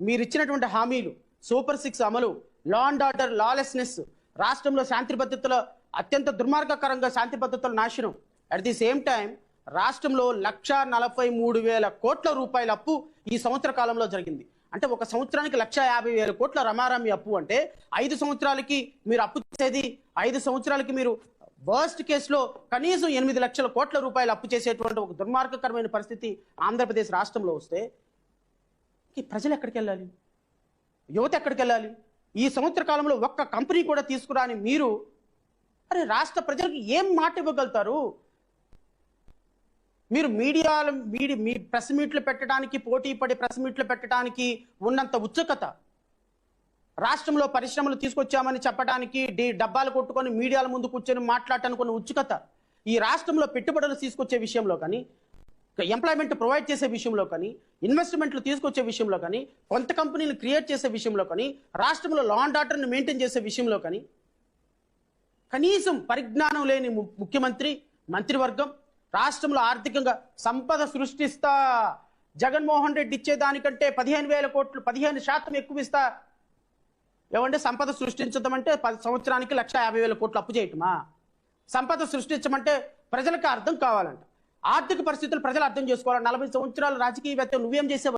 మీరు ఇచ్చినటువంటి హామీలు, సూపర్ 6 అమలు, లా అండ్ ఆర్డర్ లాలెస్నెస్, రాష్ట్రంలో శాంతి భద్రతల అత్యంత దుర్మార్గకరంగా శాంతి భద్రతల నాశనం. అట్ ది సేమ్ టైం రాష్ట్రంలో 1,43,000 కోట్ల రూపాయల అప్పు ఈ సంవత్సర కాలంలో జరిగింది. అంటే ఒక సంవత్సరానికి 1,50,000 కోట్ల రమారామి అప్పు. అంటే 5 సంవత్సరాలకి మీరు అప్పు చేసేది, 5 సంవత్సరాలకి మీరు వర్స్ట్ కేసులో కనీసం 8 లక్షల కోట్ల రూపాయలు అప్పు చేసేటువంటి ఒక దుర్మార్గకరమైన పరిస్థితి ఆంధ్రప్రదేశ్ రాష్ట్రంలో వస్తే ఈ ప్రజలు ఎక్కడికి వెళ్ళాలి? యువత ఎక్కడికి వెళ్ళాలి? ఈ సంవత్సర కాలంలో ఒక్క కంపెనీ కూడా తీసుకురాని మీరు అరే రాష్ట్ర ప్రజలకు ఏం మాట ఇవ్వగలుగుతారు? మీరు మీ ప్రెస్ మీట్లు పెట్టడానికి, పోటీ పడి ప్రెస్ మీట్లు పెట్టడానికి ఉన్నంత ఉత్సుకత, రాష్ట్రంలో పరిశ్రమలు తీసుకొచ్చామని చెప్పడానికి డబ్బాలు కొట్టుకొని మీడియాల ముందు కూర్చొని మాట్లాడటానికి ఉన్న ఉత్సుకత, ఈ రాష్ట్రంలో పెట్టుబడులు తీసుకొచ్చే విషయంలో కానీ, ఎంప్లాయ్మెంట్ ప్రొవైడ్ చేసే విషయంలో కానీ, ఇన్వెస్ట్మెంట్లు తీసుకొచ్చే విషయంలో కానీ, కొంత కంపెనీలు క్రియేట్ చేసే విషయంలో కానీ, రాష్ట్రంలో లా అండ్ ఆర్డర్ని మెయింటైన్ చేసే విషయంలో కానీ కనీసం పరిజ్ఞానం లేని ముఖ్యమంత్రి, మంత్రివర్గం రాష్ట్రంలో ఆర్థికంగా సంపద సృష్టిస్తా, జగన్మోహన్ రెడ్డి ఇచ్చేదానికంటే 15,000 కోట్లు 15% ఎక్కువ ఇస్తా. ఏమంటే సంపద సృష్టించడమంటే 10 సంవత్సరానికి 1,50,000 కోట్లు అప్పు చేయటమా? సంపద సృష్టించమంటే ప్రజలకు అర్థం కావాలంట, ఆర్థిక పరిస్థితులు ప్రజలు అర్థం చేసుకోవాలి. 40 సంవత్సరాలు రాజకీయవేత్త నువ్వేం చేసావు?